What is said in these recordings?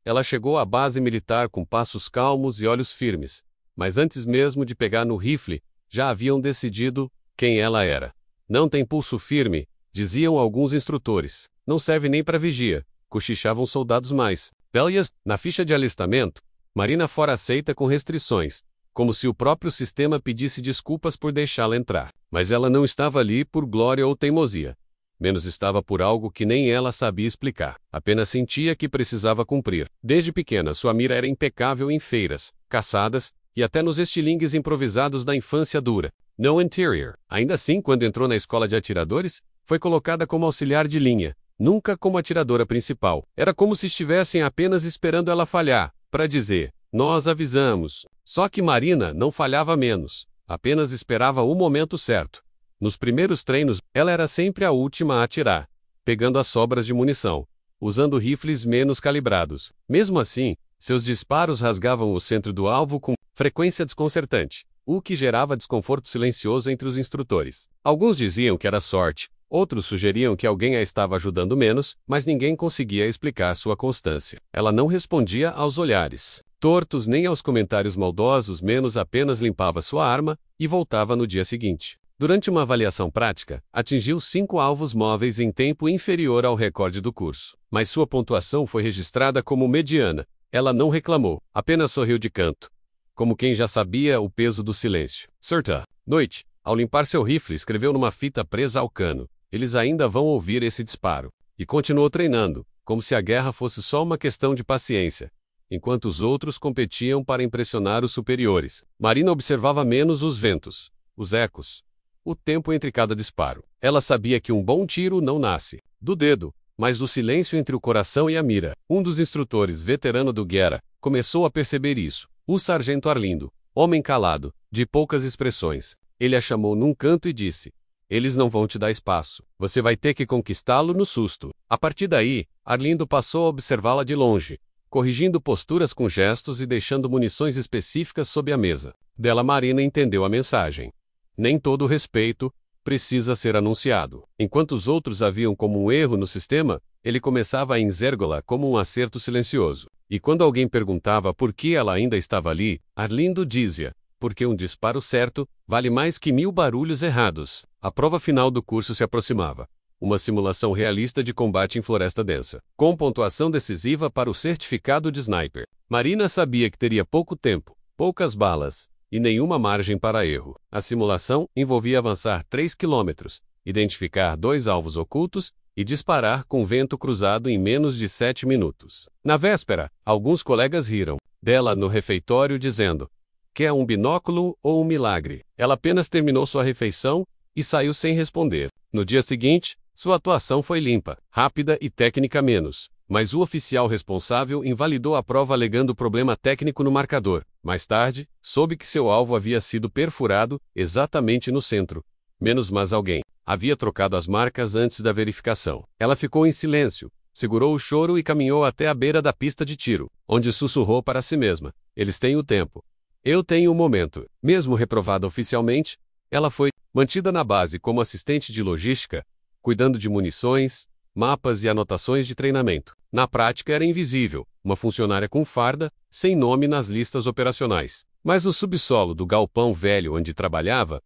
Ela chegou à base militar com passos calmos e olhos firmes, mas antes mesmo de pegar no rifle, já haviam decidido quem ela era. Não tem pulso firme, diziam alguns instrutores. Não serve nem para vigia, cochichavam soldados mais velhas. Na ficha de alistamento, Marina fora aceita com restrições, como se o próprio sistema pedisse desculpas por deixá-la entrar. Mas ela não estava ali por glória ou teimosia. Menos estava por algo que nem ela sabia explicar. Apenas sentia que precisava cumprir. Desde pequena, sua mira era impecável em feiras, caçadas e até nos estilingues improvisados da infância dura. No interior. Ainda assim, quando entrou na escola de atiradores, foi colocada como auxiliar de linha, nunca como atiradora principal. Era como se estivessem apenas esperando ela falhar, para dizer, nós avisamos. Só que Marina não falhava menos, apenas esperava o momento certo. Nos primeiros treinos, ela era sempre a última a atirar, pegando as sobras de munição, usando rifles menos calibrados. Mesmo assim, seus disparos rasgavam o centro do alvo com frequência desconcertante, o que gerava desconforto silencioso entre os instrutores. Alguns diziam que era sorte, outros sugeriam que alguém a estava ajudando menos, mas ninguém conseguia explicar sua constância. Ela não respondia aos olhares tortos nem aos comentários maldosos, menos apenas limpava sua arma e voltava no dia seguinte. Durante uma avaliação prática, atingiu 5 alvos móveis em tempo inferior ao recorde do curso. Mas sua pontuação foi registrada como mediana. Ela não reclamou, apenas sorriu de canto, como quem já sabia o peso do silêncio. Certa noite, ao limpar seu rifle, escreveu numa fita presa ao cano: eles ainda vão ouvir esse disparo. E continuou treinando, como se a guerra fosse só uma questão de paciência, enquanto os outros competiam para impressionar os superiores. Marina observava menos os ventos, os ecos, o tempo entre cada disparo. Ela sabia que um bom tiro não nasce do dedo, mas do silêncio entre o coração e a mira. Um dos instrutores, veterano do Guerra, começou a perceber isso. O sargento Arlindo, homem calado, de poucas expressões. Ele a chamou num canto e disse: eles não vão te dar espaço. Você vai ter que conquistá-lo no susto. A partir daí, Arlindo passou a observá-la de longe, corrigindo posturas com gestos e deixando munições específicas sob a mesa. Dela, Marina entendeu a mensagem. Nem todo respeito precisa ser anunciado. Enquanto os outros a viam como um erro no sistema, ele começava a enxergá-la como um acerto silencioso. E quando alguém perguntava por que ela ainda estava ali, Arlindo dizia: porque um disparo certo vale mais que 1000 barulhos errados. A prova final do curso se aproximava. Uma simulação realista de combate em floresta densa, com pontuação decisiva para o certificado de sniper. Marina sabia que teria pouco tempo, poucas balas e nenhuma margem para erro. A simulação envolvia avançar 3 quilômetros, identificar 2 alvos ocultos e disparar com vento cruzado em menos de 7 minutos. Na véspera, alguns colegas riram dela no refeitório dizendo: quer um binóculo ou um milagre? Ela apenas terminou sua refeição e saiu sem responder. No dia seguinte, sua atuação foi limpa, rápida e técnica menos. Mas o oficial responsável invalidou a prova alegando problema técnico no marcador. Mais tarde, soube que seu alvo havia sido perfurado exatamente no centro. Menos mas alguém havia trocado as marcas antes da verificação. Ela ficou em silêncio, segurou o choro e caminhou até a beira da pista de tiro, onde sussurrou para si mesma: eles têm o tempo. Eu tenho o momento. Mesmo reprovada oficialmente, ela foi mantida na base como assistente de logística, cuidando de munições, mapas e anotações de treinamento. Na prática era invisível, uma funcionária com farda, sem nome nas listas operacionais. Mas no subsolo do galpão velho onde trabalhava,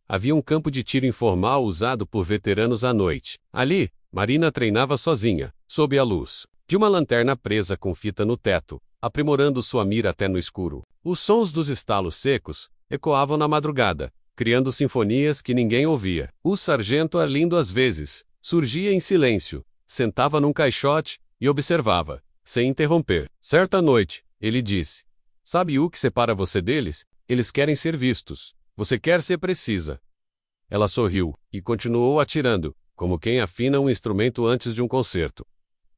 havia um campo de tiro informal usado por veteranos à noite. Ali, Marina treinava sozinha, sob a luz de uma lanterna presa com fita no teto, aprimorando sua mira até no escuro. Os sons dos estalos secos ecoavam na madrugada, criando sinfonias que ninguém ouvia. O sargento Arlindo às vezes surgia em silêncio, sentava num caixote e observava, sem interromper. Certa noite, ele disse: sabe o que separa você deles? Eles querem ser vistos. Você quer ser precisa. Ela sorriu e continuou atirando, como quem afina um instrumento antes de um concerto.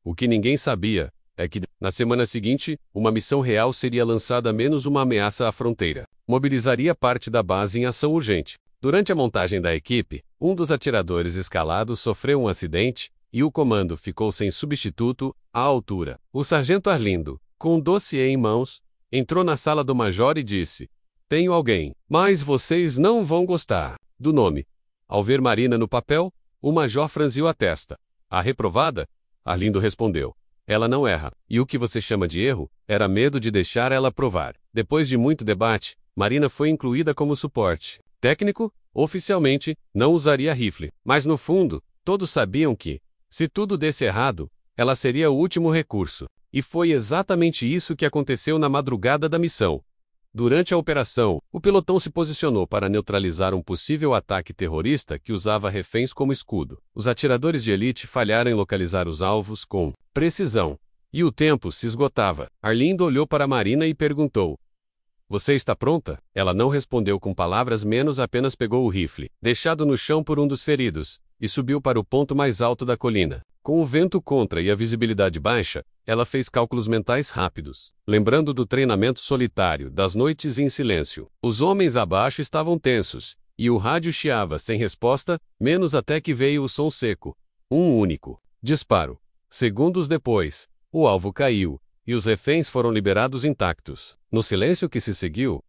O que ninguém sabia é que, na semana seguinte, uma missão real seria lançada menos uma ameaça à fronteira. Mobilizaria parte da base em ação urgente. Durante a montagem da equipe, um dos atiradores escalados sofreu um acidente e o comando ficou sem substituto à altura. O sargento Arlindo, com um dossiê em mãos, entrou na sala do major e disse: tenho alguém, mas vocês não vão gostar do nome. Ao ver Marina no papel, o major franziu a testa. A reprovada? Arlindo respondeu: Ela não erra. E o que você chama de erro, era medo de deixar ela provar. Depois de muito debate, Marina foi incluída como suporte técnico. Oficialmente, não usaria rifle. Mas no fundo, todos sabiam que, se tudo desse errado, ela seria o último recurso. E foi exatamente isso que aconteceu na madrugada da missão. Durante a operação, o pelotão se posicionou para neutralizar um possível ataque terrorista que usava reféns como escudo. Os atiradores de elite falharam em localizar os alvos com precisão. E o tempo se esgotava. Arlindo olhou para Marina e perguntou: "Você está pronta?" Ela não respondeu com palavras, menos apenas pegou o rifle, deixado no chão por um dos feridos, e subiu para o ponto mais alto da colina. Com o vento contra e a visibilidade baixa, ela fez cálculos mentais rápidos, lembrando do treinamento solitário, das noites em silêncio. Os homens abaixo estavam tensos, e o rádio chiava sem resposta, menos até que veio o som seco. Um único disparo. Segundos depois, o alvo caiu, e os reféns foram liberados intactos. No silêncio que se seguiu,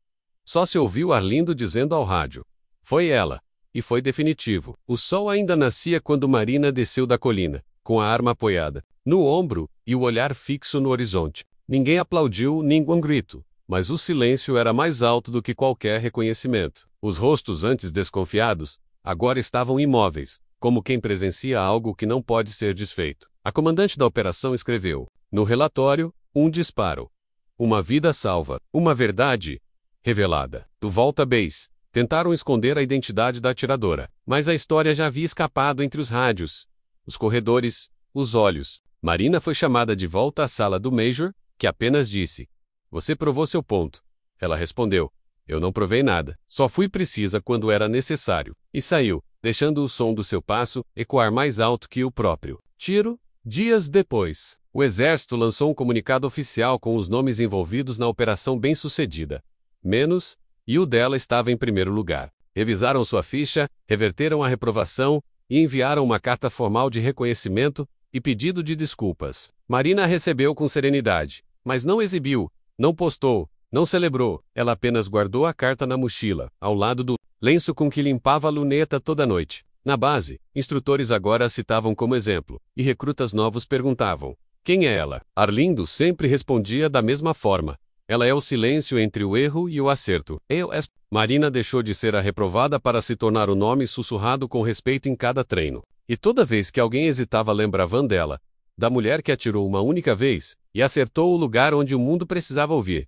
só se ouviu Arlindo dizendo ao rádio: "Foi ela." E foi definitivo. O sol ainda nascia quando Marina desceu da colina, com a arma apoiada no ombro e o olhar fixo no horizonte. Ninguém aplaudiu, nenhum grito, mas o silêncio era mais alto do que qualquer reconhecimento. Os rostos antes desconfiados, agora estavam imóveis, como quem presencia algo que não pode ser desfeito. A comandante da operação escreveu no relatório: "Um disparo. Uma vida salva. Uma verdade revelada." Do Volta Base, tentaram esconder a identidade da atiradora, mas a história já havia escapado entre os rádios, os corredores, os olhos. Marina foi chamada de volta à sala do Major, que apenas disse: "Você provou seu ponto." Ela respondeu: "Eu não provei nada. Só fui precisa quando era necessário." E saiu, deixando o som do seu passo ecoar mais alto que o próprio tiro. Dias depois, o exército lançou um comunicado oficial com os nomes envolvidos na operação bem-sucedida. Menos, e o dela estava em primeiro lugar. Revisaram sua ficha, reverteram a reprovação e enviaram uma carta formal de reconhecimento e pedido de desculpas. Marina a recebeu com serenidade, mas não exibiu, não postou, não celebrou. Ela apenas guardou a carta na mochila, ao lado do lenço com que limpava a luneta toda noite. Na base, instrutores agora a citavam como exemplo, e recrutas novos perguntavam: "Quem é ela?" Arlindo sempre respondia da mesma forma: "Ela é o silêncio entre o erro e o acerto." Marina deixou de ser a reprovada para se tornar o nome sussurrado com respeito em cada treino. E toda vez que alguém hesitava, lembravam dela, da mulher que atirou uma única vez e acertou o lugar onde o mundo precisava ouvir.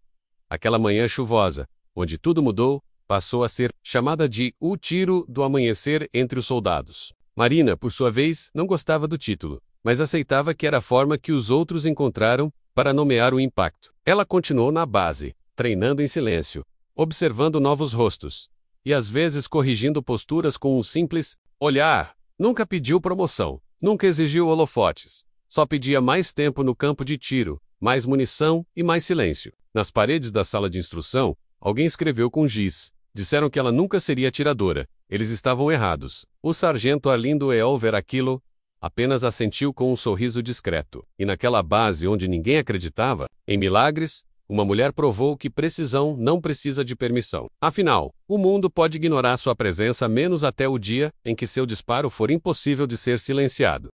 Aquela manhã chuvosa, onde tudo mudou, passou a ser chamada de "o tiro do amanhecer" entre os soldados. Marina, por sua vez, não gostava do título, mas aceitava que era a forma que os outros encontraram para nomear o impacto. Ela continuou na base, treinando em silêncio, observando novos rostos, e às vezes corrigindo posturas com um simples olhar. Nunca pediu promoção, nunca exigiu holofotes, só pedia mais tempo no campo de tiro, mais munição e mais silêncio. Nas paredes da sala de instrução, alguém escreveu com giz: "Disseram que ela nunca seria atiradora. Eles estavam errados." O sargento Arlindo Eolver Aquilo apenas assentiu com um sorriso discreto. E naquela base onde ninguém acreditava em milagres, uma mulher provou que precisão não precisa de permissão. Afinal, o mundo pode ignorar sua presença menos até o dia em que seu disparo for impossível de ser silenciado.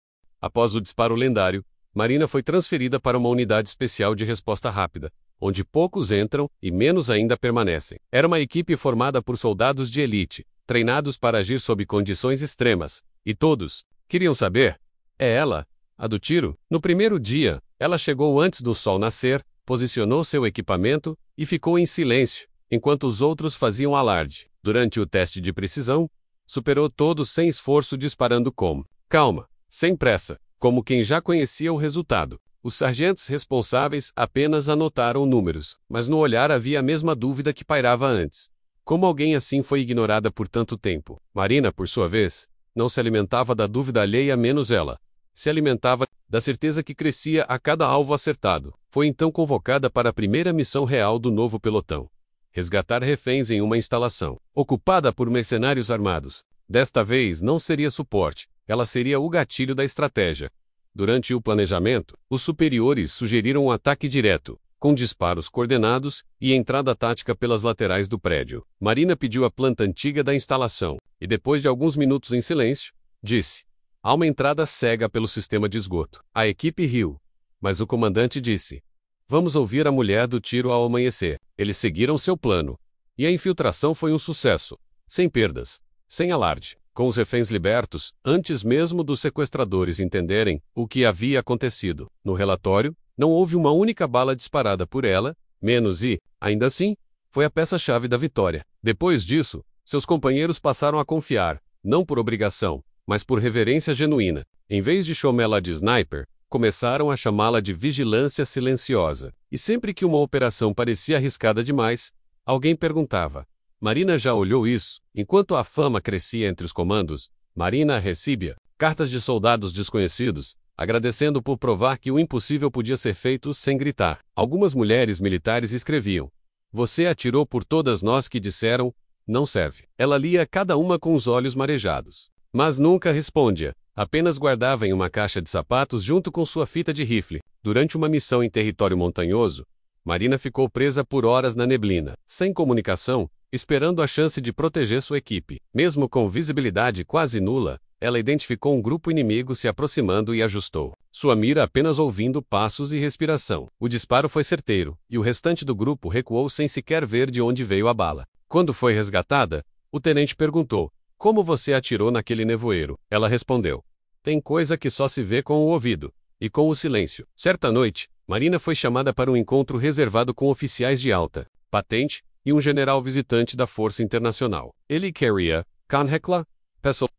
Após o disparo lendário, Marina foi transferida para uma unidade especial de resposta rápida, onde poucos entram e menos ainda permanecem. Era uma equipe formada por soldados de elite, treinados para agir sob condições extremas, e todos queriam saber: "É ela, a do tiro?" No primeiro dia, ela chegou antes do sol nascer, posicionou seu equipamento e ficou em silêncio, enquanto os outros faziam alarde. Durante o teste de precisão, superou todos sem esforço, disparando com calma, sem pressa, como quem já conhecia o resultado. Os sargentos responsáveis apenas anotaram números, mas no olhar havia a mesma dúvida que pairava antes. Como alguém assim foi ignorada por tanto tempo? Marina, por sua vez, não se alimentava da dúvida alheia, menos ela se alimentava da certeza que crescia a cada alvo acertado. Foi então convocada para a primeira missão real do novo pelotão: resgatar reféns em uma instalação ocupada por mercenários armados. Desta vez não seria suporte, ela seria o gatilho da estratégia. Durante o planejamento, os superiores sugeriram um ataque direto, com disparos coordenados e entrada tática pelas laterais do prédio. Marina pediu a planta antiga da instalação, e depois de alguns minutos em silêncio, disse: "Há uma entrada cega pelo sistema de esgoto." A equipe riu, mas o comandante disse: vamos ouvir a mulher do tiro ao amanhecer. Eles seguiram seu plano. E a infiltração foi um sucesso. Sem perdas. Sem alarde. Com os reféns libertos, antes mesmo dos sequestradores entenderem o que havia acontecido. No relatório, não houve uma única bala disparada por ela, menos e, ainda assim, foi a peça-chave da vitória. Depois disso, seus companheiros passaram a confiar, não por obrigação, mas por reverência genuína. Em vez de chamá-la de sniper, começaram a chamá-la de vigilância silenciosa. E sempre que uma operação parecia arriscada demais, alguém perguntava: Marina já olhou isso? Enquanto a fama crescia entre os comandos, Marina recebia cartas de soldados desconhecidos, agradecendo por provar que o impossível podia ser feito sem gritar. Algumas mulheres militares escreviam: você atirou por todas nós que disseram, não serve. Ela lia cada uma com os olhos marejados. Mas nunca respondia, apenas guardava em uma caixa de sapatos junto com sua fita de rifle. Durante uma missão em território montanhoso, Marina ficou presa por horas na neblina, sem comunicação, esperando a chance de proteger sua equipe. Mesmo com visibilidade quase nula, ela identificou um grupo inimigo se aproximando e ajustou sua mira apenas ouvindo passos e respiração. O disparo foi certeiro, e o restante do grupo recuou sem sequer ver de onde veio a bala. Quando foi resgatada, o tenente perguntou: como você atirou naquele nevoeiro? Ela respondeu: tem coisa que só se vê com o ouvido, e com o silêncio. Certa noite, Marina foi chamada para um encontro reservado com oficiais de alta patente e um general visitante da Força Internacional. Ele queria Kanhekla,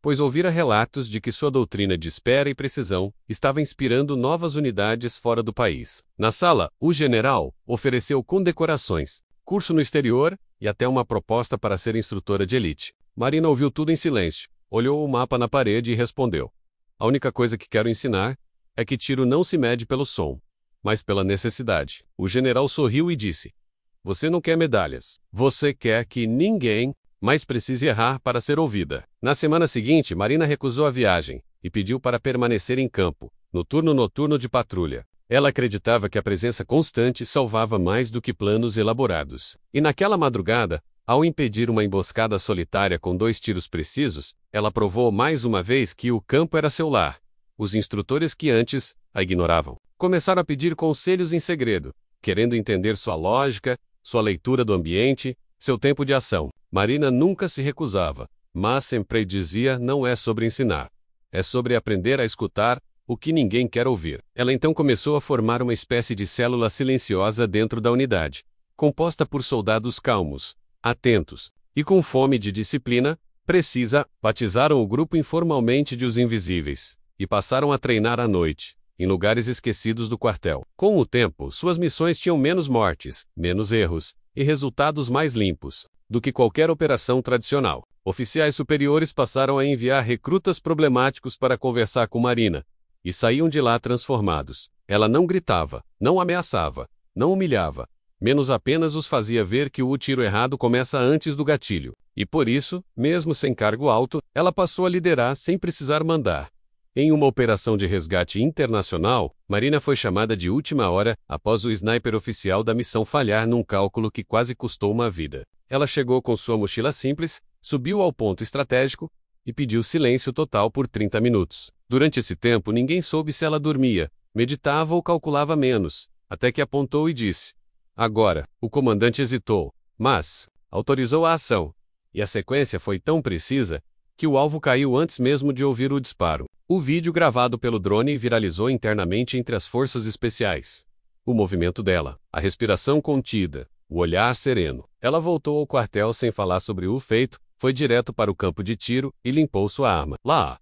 pois ouvira relatos de que sua doutrina de espera e precisão estava inspirando novas unidades fora do país. Na sala, o general ofereceu condecorações, curso no exterior e até uma proposta para ser instrutora de elite. Marina ouviu tudo em silêncio, olhou o mapa na parede e respondeu: a única coisa que quero ensinar é que tiro não se mede pelo som, mas pela necessidade. O general sorriu e disse: você não quer medalhas. Você quer que ninguém mais precise errar para ser ouvida. Na semana seguinte, Marina recusou a viagem e pediu para permanecer em campo, no turno noturno de patrulha. Ela acreditava que a presença constante salvava mais do que planos elaborados. E naquela madrugada, ao impedir uma emboscada solitária com 2 tiros precisos, ela provou mais uma vez que o campo era seu lar. Os instrutores que antes a ignoravam começaram a pedir conselhos em segredo, querendo entender sua lógica, sua leitura do ambiente, seu tempo de ação. Marina nunca se recusava, mas sempre dizia: não é sobre ensinar. É sobre aprender a escutar o que ninguém quer ouvir. Ela então começou a formar uma espécie de célula silenciosa dentro da unidade, composta por soldados calmos, atentos e com fome de disciplina precisa. Batizaram o grupo informalmente de Os Invisíveis e passaram a treinar à noite, em lugares esquecidos do quartel. Com o tempo, suas missões tinham menos mortes, menos erros e resultados mais limpos do que qualquer operação tradicional. Oficiais superiores passaram a enviar recrutas problemáticos para conversar com Marina, e saíam de lá transformados. Ela não gritava, não ameaçava, não humilhava, menos apenas os fazia ver que o tiro errado começa antes do gatilho. E por isso, mesmo sem cargo alto, ela passou a liderar sem precisar mandar. Em uma operação de resgate internacional, Marina foi chamada de última hora após o sniper oficial da missão falhar num cálculo que quase custou uma vida. Ela chegou com sua mochila simples, subiu ao ponto estratégico e pediu silêncio total por 30 minutos. Durante esse tempo, ninguém soube se ela dormia, meditava ou calculava menos, até que apontou e disse: agora. O comandante hesitou, mas autorizou a ação. E a sequência foi tão precisa que o alvo caiu antes mesmo de ouvir o disparo. O vídeo gravado pelo drone viralizou internamente entre as forças especiais. O movimento dela, a respiração contida, o olhar sereno. Ela voltou ao quartel sem falar sobre o feito, foi direto para o campo de tiro e limpou sua arma. Lá,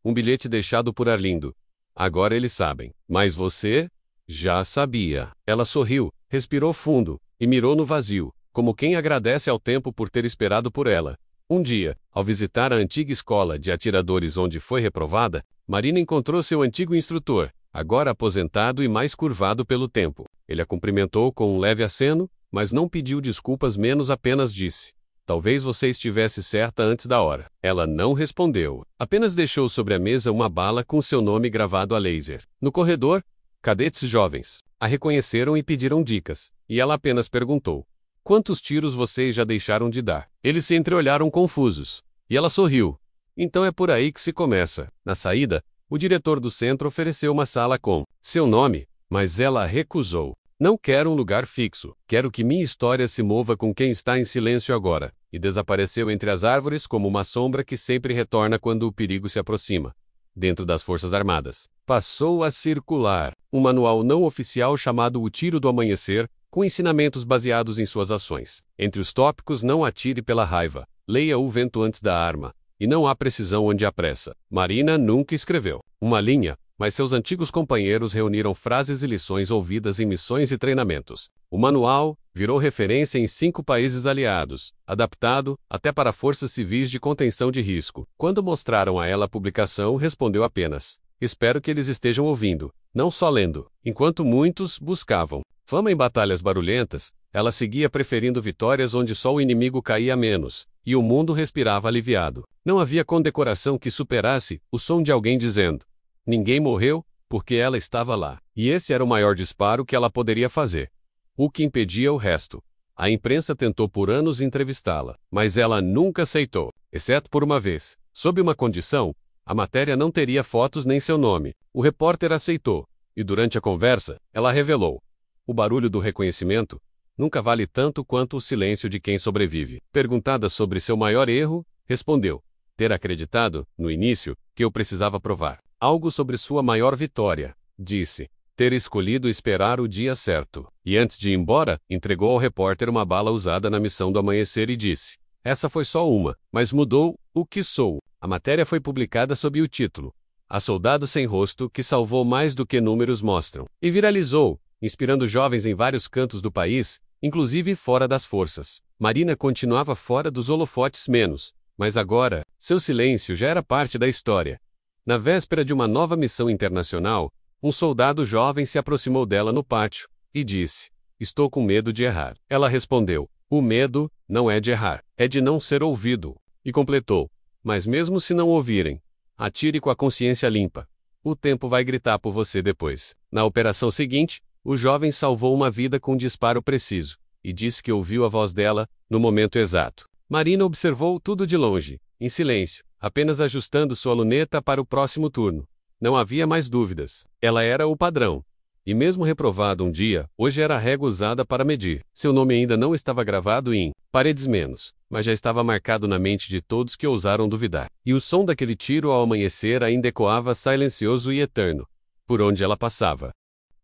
um bilhete deixado por Arlindo. Agora eles sabem. Mas você já sabia. Ela sorriu, respirou fundo e mirou no vazio, como quem agradece ao tempo por ter esperado por ela. Um dia, ao visitar a antiga escola de atiradores onde foi reprovada, Marina encontrou seu antigo instrutor, agora aposentado e mais curvado pelo tempo. Ele a cumprimentou com um leve aceno, mas não pediu desculpas, menos apenas disse: talvez você estivesse certa antes da hora. Ela não respondeu, apenas deixou sobre a mesa uma bala com seu nome gravado a laser. No corredor, cadetes jovens a reconheceram e pediram dicas, e ela apenas perguntou: quantos tiros vocês já deixaram de dar? Eles se entreolharam confusos, e ela sorriu. Então é por aí que se começa. Na saída, o diretor do centro ofereceu uma sala com seu nome, Mas ela recusou. Não quero um lugar fixo. Quero que minha história se mova com quem está em silêncio agora. E desapareceu entre as árvores como uma sombra que sempre retorna quando o perigo se aproxima. Dentro das Forças Armadas. Passou a circular um manual não oficial chamado O Tiro do Amanhecer, com ensinamentos baseados em suas ações. Entre os tópicos, não atire pela raiva, leia o vento antes da arma, e não há precisão onde há pressa. Marina nunca escreveu uma linha, mas seus antigos companheiros reuniram frases e lições ouvidas em missões e treinamentos. O manual virou referência em 5 países aliados, adaptado até para forças civis de contenção de risco. Quando mostraram a ela a publicação, respondeu apenas: espero que eles estejam ouvindo, não só lendo. Enquanto muitos buscavam fama em batalhas barulhentas, ela seguia preferindo vitórias onde só o inimigo caía menos, e o mundo respirava aliviado. Não havia condecoração que superasse o som de alguém dizendo: ninguém morreu, porque ela estava lá. E esse era o maior disparo que ela poderia fazer. O que impedia o resto. A imprensa tentou por anos entrevistá-la, mas ela nunca aceitou, exceto por uma vez. Sob uma condição: a matéria não teria fotos nem seu nome. O repórter aceitou, e durante a conversa, ela revelou: o barulho do reconhecimento nunca vale tanto quanto o silêncio de quem sobrevive. Perguntada sobre seu maior erro, respondeu: ter acreditado, no início, que eu precisava provar algo sobre sua maior vitória. Disse: ter escolhido esperar o dia certo. E antes de ir embora, entregou ao repórter uma bala usada na missão do amanhecer e disse: essa foi só uma, mas mudou o que sou. A matéria foi publicada sob o título A Soldado Sem Rosto que Salvou Mais do que Números Mostram, e viralizou, inspirando jovens em vários cantos do país, inclusive fora das forças. Marina continuava fora dos holofotes menos, mas agora, seu silêncio já era parte da história. Na véspera de uma nova missão internacional, um soldado jovem se aproximou dela no pátio e disse: estou com medo de errar. Ela respondeu: o medo não é de errar, é de não ser ouvido. E completou: mas mesmo se não ouvirem, atire com a consciência limpa. O tempo vai gritar por você depois. Na operação seguinte, o jovem salvou uma vida com um disparo preciso, e disse que ouviu a voz dela, no momento exato. Marina observou tudo de longe, em silêncio, apenas ajustando sua luneta para o próximo turno. Não havia mais dúvidas. Ela era o padrão. E mesmo reprovado um dia, hoje era a régua usada para medir. Seu nome ainda não estava gravado em paredes menos, mas já estava marcado na mente de todos que ousaram duvidar. E o som daquele tiro ao amanhecer ainda ecoava silencioso e eterno, por onde ela passava.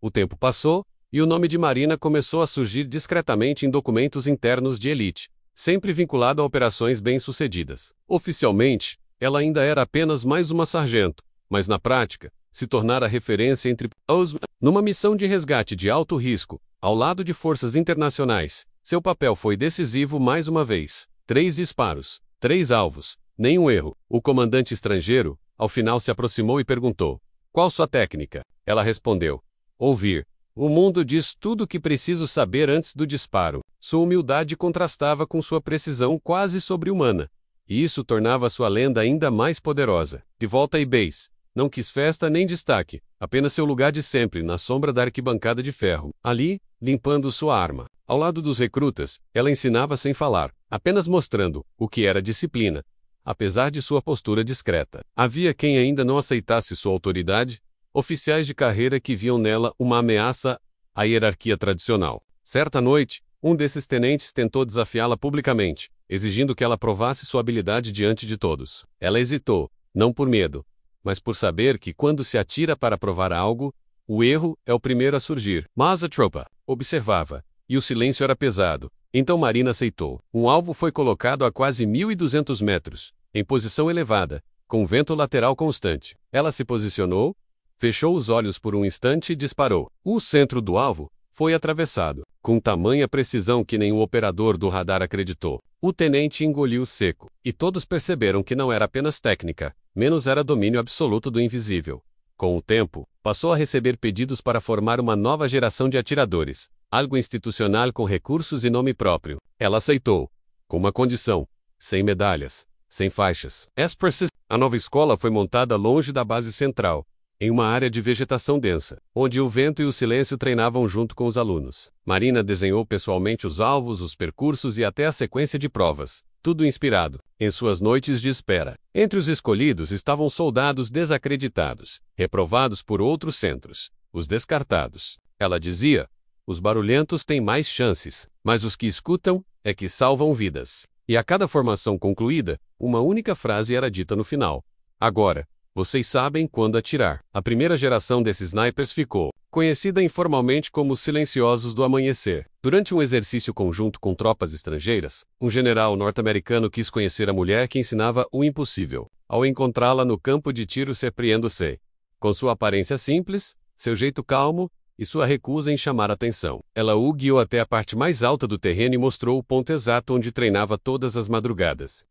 O tempo passou, e o nome de Marina começou a surgir discretamente em documentos internos de elite, sempre vinculado a operações bem-sucedidas. Oficialmente, ela ainda era apenas mais uma sargento, mas na prática, se tornara referência entre os. Numa missão de resgate de alto risco, ao lado de forças internacionais, seu papel foi decisivo mais uma vez. 3 disparos, 3 alvos, nenhum erro. O comandante estrangeiro, ao final, se aproximou e perguntou: qual sua técnica? Ela respondeu: ouvir. O mundo diz tudo o que preciso saber antes do disparo. Sua humildade contrastava com sua precisão quase sobre-humana, e isso tornava sua lenda ainda mais poderosa. De volta a Ibéis, não quis festa nem destaque, apenas seu lugar de sempre na sombra da arquibancada de ferro. Ali, limpando sua arma. Ao lado dos recrutas, ela ensinava sem falar, apenas mostrando o que era disciplina, apesar de sua postura discreta. Havia quem ainda não aceitasse sua autoridade, oficiais de carreira que viam nela uma ameaça à hierarquia tradicional. Certa noite, um desses tenentes tentou desafiá-la publicamente, exigindo que ela provasse sua habilidade diante de todos. Ela hesitou, não por medo, mas por saber que quando se atira para provar algo, o erro é o primeiro a surgir. Mas a tropa observava, e o silêncio era pesado. Então Marina aceitou. Um alvo foi colocado a quase 1.200 metros, em posição elevada, com vento lateral constante. Ela se posicionou, fechou os olhos por um instante e disparou. O centro do alvo foi atravessado, com tamanha precisão que nem o operador do radar acreditou. O tenente engoliu seco, e todos perceberam que não era apenas técnica, menos era domínio absoluto do invisível. Com o tempo, passou a receber pedidos para formar uma nova geração de atiradores, algo institucional com recursos e nome próprio. Ela aceitou, com uma condição: sem medalhas, sem faixas. A nova escola foi montada longe da base central, em uma área de vegetação densa, onde o vento e o silêncio treinavam junto com os alunos. Marina desenhou pessoalmente os alvos, os percursos e até a sequência de provas, tudo inspirado em suas noites de espera. Entre os escolhidos estavam soldados desacreditados, reprovados por outros centros, os descartados. Ela dizia: os barulhentos têm mais chances, mas os que escutam é que salvam vidas. E a cada formação concluída, uma única frase era dita no final: agora, vocês sabem quando atirar. A primeira geração desses snipers ficou conhecida informalmente como os silenciosos do amanhecer. Durante um exercício conjunto com tropas estrangeiras, um general norte-americano quis conhecer a mulher que ensinava o impossível. Ao encontrá-la no campo de tiro, surpreendeu-se com sua aparência simples, seu jeito calmo e sua recusa em chamar atenção. Ela o guiou até a parte mais alta do terreno e mostrou o ponto exato onde treinava todas as madrugadas.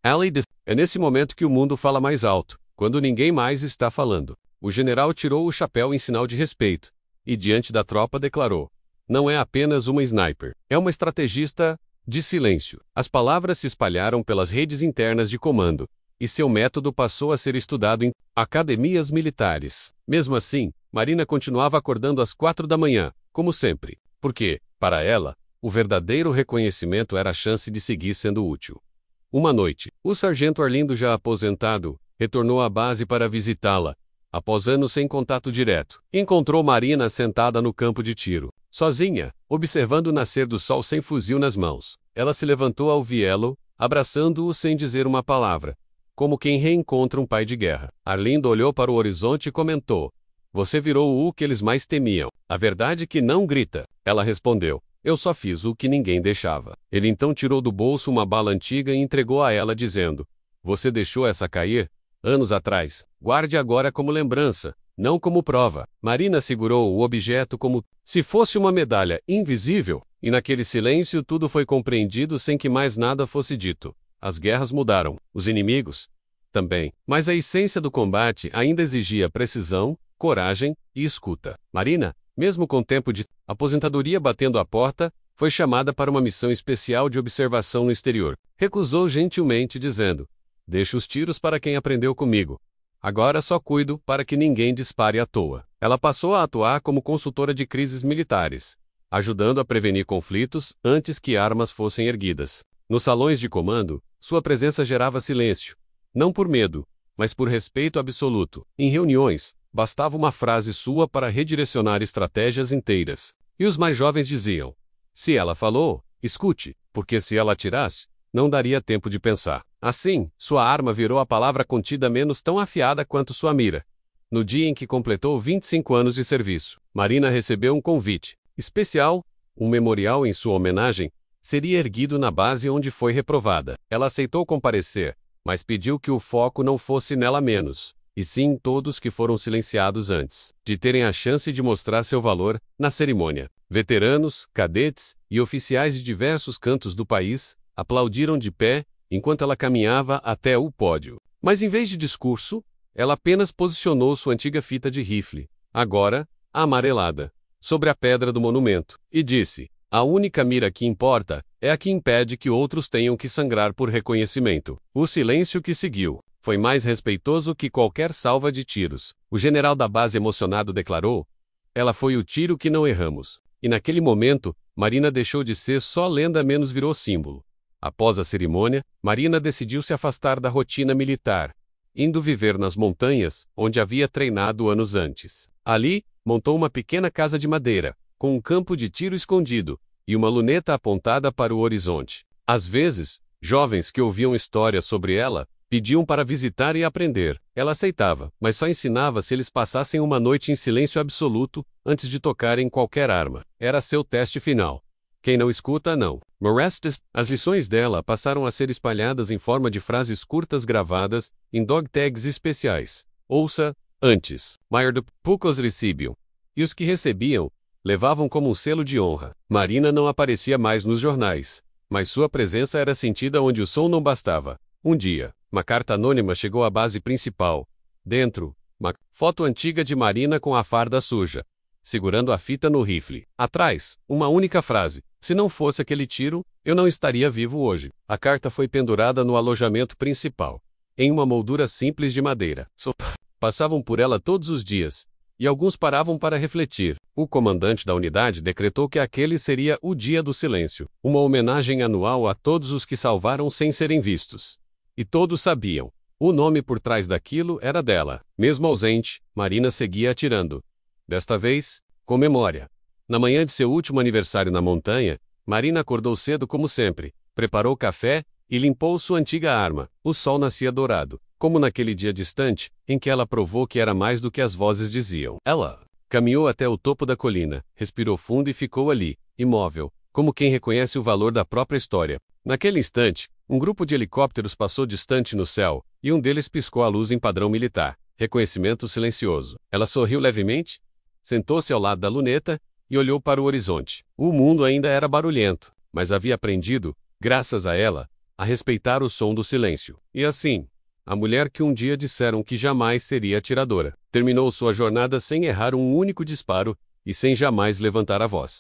É nesse momento que o mundo fala mais alto, quando ninguém mais está falando. O general tirou o chapéu em sinal de respeito e, diante da tropa, declarou: não é apenas uma sniper, é uma estrategista de silêncio. As palavras se espalharam pelas redes internas de comando, e seu método passou a ser estudado em academias militares. Mesmo assim, Marina continuava acordando às 4 da manhã, como sempre, porque, para ela, o verdadeiro reconhecimento era a chance de seguir sendo útil. Uma noite, o sargento Arlindo, já aposentado, retornou à base para visitá-la. Após anos sem contato direto, encontrou Marina sentada no campo de tiro, sozinha, observando o nascer do sol sem fuzil nas mãos. Ela se levantou ao vê-lo, abraçando-o sem dizer uma palavra, como quem reencontra um pai de guerra. Arlindo olhou para o horizonte e comentou: você virou o que eles mais temiam. A verdade que não grita. Ela respondeu: eu só fiz o que ninguém deixava. Ele então tirou do bolso uma bala antiga e entregou a ela, dizendo: você deixou essa cair anos atrás. Guarde agora como lembrança, não como prova. Marina segurou o objeto como se fosse uma medalha invisível, e naquele silêncio tudo foi compreendido sem que mais nada fosse dito. As guerras mudaram, os inimigos também, mas a essência do combate ainda exigia precisão, coragem e escuta. Marina, mesmo com tempo de aposentadoria batendo à porta, foi chamada para uma missão especial de observação no exterior. Recusou gentilmente, dizendo: deixo os tiros para quem aprendeu comigo. Agora só cuido para que ninguém dispare à toa. Ela passou a atuar como consultora de crises militares, ajudando a prevenir conflitos antes que armas fossem erguidas. Nos salões de comando, sua presença gerava silêncio, não por medo, mas por respeito absoluto. Em reuniões, bastava uma frase sua para redirecionar estratégias inteiras. E os mais jovens diziam: se ela falou, escute, porque se ela atirasse, não daria tempo de pensar. Assim, sua arma virou a palavra contida menos tão afiada quanto sua mira. No dia em que completou 25 anos de serviço, Marina recebeu um convite especial. Um memorial em sua homenagem seria erguido na base onde foi reprovada. Ela aceitou comparecer, mas pediu que o foco não fosse nela menos, e sim em todos que foram silenciados antes de terem a chance de mostrar seu valor na cerimônia. Veteranos, cadetes e oficiais de diversos cantos do país aplaudiram de pé enquanto ela caminhava até o pódio. Mas em vez de discurso, ela apenas posicionou sua antiga fita de rifle, agora amarelada, sobre a pedra do monumento, e disse: a única mira que importa é a que impede que outros tenham que sangrar por reconhecimento. O silêncio que seguiu foi mais respeitoso que qualquer salva de tiros. O general da base, emocionado, declarou: ela foi o tiro que não erramos. E naquele momento, Marina deixou de ser só lenda, menos virou símbolo. Após a cerimônia, Marina decidiu se afastar da rotina militar, indo viver nas montanhas, onde havia treinado anos antes. Ali, montou uma pequena casa de madeira, com um campo de tiro escondido, e uma luneta apontada para o horizonte. Às vezes, jovens que ouviam histórias sobre ela, pediam para visitar e aprender. Ela aceitava, mas só ensinava se eles passassem uma noite em silêncio absoluto, antes de tocarem qualquer arma. Era seu teste final. Quem não escuta, não. Morestes. As lições dela passaram a ser espalhadas em forma de frases curtas gravadas em dog tags especiais. Ouça, antes. Maior do poucos recebiam. E os que recebiam, levavam como um selo de honra. Marina não aparecia mais nos jornais, mas sua presença era sentida onde o som não bastava. Um dia, uma carta anônima chegou à base principal. Dentro, uma foto antiga de Marina com a farda suja, segurando a fita no rifle. Atrás, uma única frase: se não fosse aquele tiro, eu não estaria vivo hoje. A carta foi pendurada no alojamento principal, em uma moldura simples de madeira. Passavam por ela todos os dias, e alguns paravam para refletir. O comandante da unidade decretou que aquele seria o Dia do Silêncio, uma homenagem anual a todos os que salvaram sem serem vistos. E todos sabiam. O nome por trás daquilo era dela. Mesmo ausente, Marina seguia atirando. Desta vez, Com memória. Na manhã de seu último aniversário na montanha, Marina acordou cedo como sempre, preparou café e limpou sua antiga arma. O sol nascia dourado, como naquele dia distante, em que ela provou que era mais do que as vozes diziam. Ela caminhou até o topo da colina, respirou fundo e ficou ali, imóvel, como quem reconhece o valor da própria história. Naquele instante, um grupo de helicópteros passou distante no céu, e um deles piscou a luz em padrão militar. Reconhecimento silencioso. Ela sorriu levemente, sentou-se ao lado da luneta e olhou para o horizonte. O mundo ainda era barulhento, mas havia aprendido, graças a ela, a respeitar o som do silêncio. E assim, a mulher que um dia disseram que jamais seria atiradora, terminou sua jornada sem errar um único disparo e sem jamais levantar a voz.